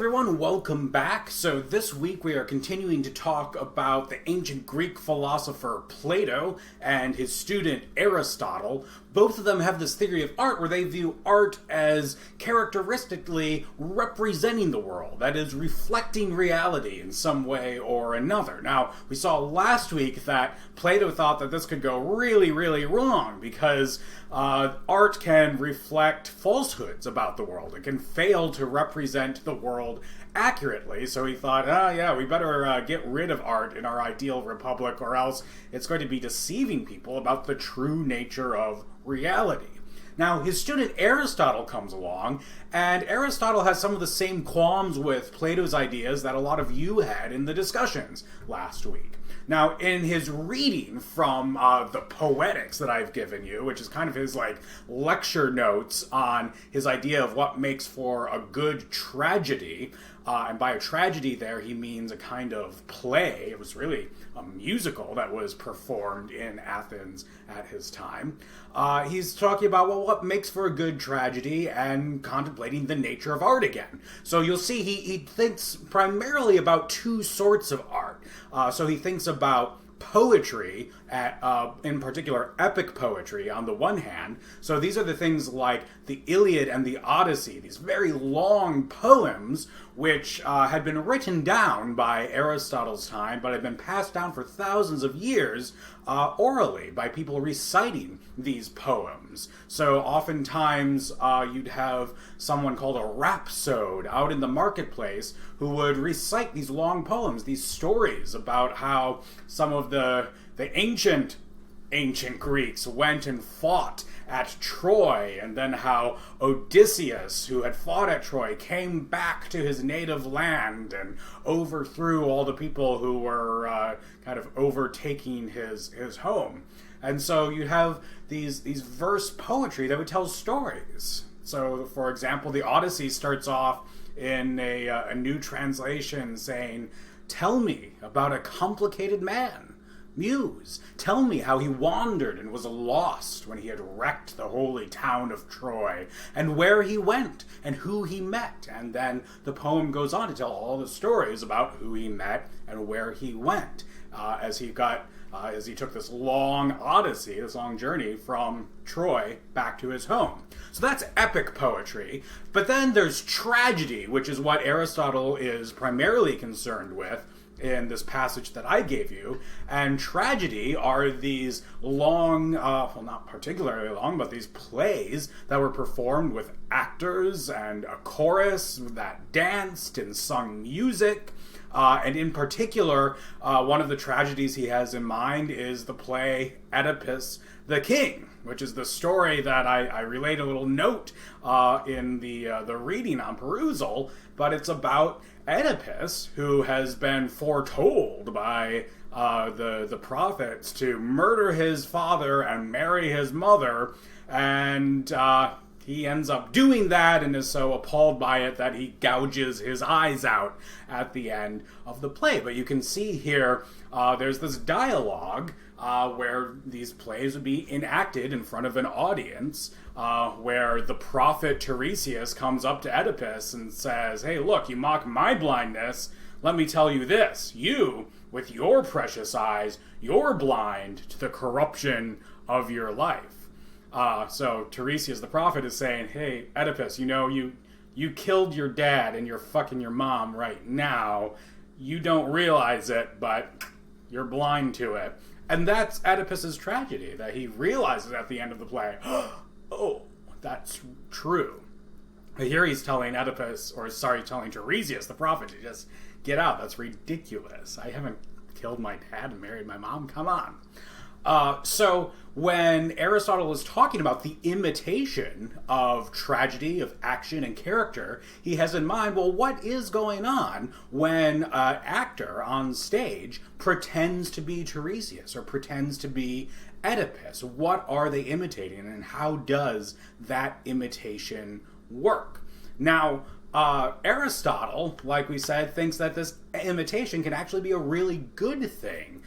Everyone, welcome back. So this week we are continuing to talk about the ancient Greek philosopher Plato and his student Aristotle. Both of them have this theory of art where they view art as characteristically representing the world, that is, reflecting reality in some way or another. Now, we saw last week that Plato thought that this could go really, really wrong because art can reflect falsehoods about the world. It can fail to represent the world accurately, so he thought, we better get rid of art in our ideal republic, or else it's going to be deceiving people about the true nature of reality. Now, his student Aristotle comes along, and Aristotle has some of the same qualms with Plato's ideas that a lot of you had in the discussions last week. Now, in his reading from the Poetics that I've given you, which is kind of his lecture notes on his idea of what makes for a good tragedy, and by a tragedy there he means a kind of play. It was really a musical that was performed in Athens at his time. He's talking about, what makes for a good tragedy and contemplating the nature of art again. So you'll see he thinks primarily about two sorts of art. So he thinks about poetry, in particular epic poetry on the one hand. So these are the things like the Iliad and the Odyssey, these very long poems which had been written down by Aristotle's time, but had been passed down for thousands of years orally by people reciting these poems. So oftentimes you'd have someone called a rhapsode out in the marketplace who would recite these long poems, these stories about how some of the ancient Greeks went and fought at Troy, and then how Odysseus, who had fought at Troy, came back to his native land and overthrew all the people who were kind of overtaking his home. And so you have these verse poetry that would tell stories. So, for example, the Odyssey starts off in a new translation saying, "Tell me about a complicated man. Muse, tell me how he wandered and was lost when he had wrecked the holy town of Troy, and where he went, and who he met." And then the poem goes on to tell all the stories about who he met and where he went, as he took this long odyssey, this long journey from Troy back to his home. So that's epic poetry. But then there's tragedy, which is what Aristotle is primarily concerned with in this passage that I gave you. And tragedy are these long, not particularly long, but these plays that were performed with actors and a chorus that danced and sung music. And in particular, one of the tragedies he has in mind is the play Oedipus the King, which is the story that I relayed a little note in the reading on perusal, but it's about Oedipus, who has been foretold by the prophets to murder his father and marry his mother, and he ends up doing that and is so appalled by it that he gouges his eyes out at the end of the play. But you can see here, there's this dialogue where these plays would be enacted in front of an audience, where the prophet Tiresias comes up to Oedipus and says, "Hey, look, you mock my blindness. Let me tell you this. You, with your precious eyes, you're blind to the corruption of your life." So Tiresias the prophet is saying, "Hey, Oedipus, you killed your dad and you're fucking your mom right now. You don't realize it, but you're blind to it." And that's Oedipus's tragedy, that he realizes at the end of the play, oh, that's true. But here he's telling telling Tiresias the prophet to just get out. That's ridiculous. I haven't killed my dad and married my mom. Come on. So when Aristotle is talking about the imitation of tragedy, of action and character, he has in mind, what is going on when an actor on stage pretends to be Tiresias or pretends to be Oedipus? What are they imitating, and how does that imitation work? Now, Aristotle, like we said, thinks that this imitation can actually be a really good thing.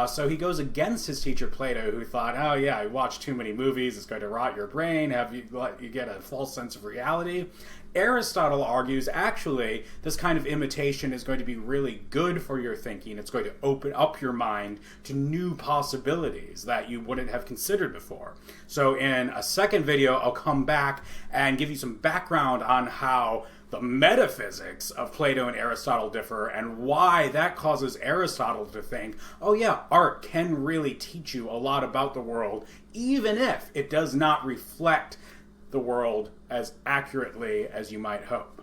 So he goes against his teacher Plato, who thought, you watch too many movies, it's going to rot your brain, let you get a false sense of reality. Aristotle argues, actually, this kind of imitation is going to be really good for your thinking. It's going to open up your mind to new possibilities that you wouldn't have considered before. So in a second video, I'll come back and give you some background on how the metaphysics of Plato and Aristotle differ, and why that causes Aristotle to think, oh yeah, art can really teach you a lot about the world, even if it does not reflect the world as accurately as you might hope.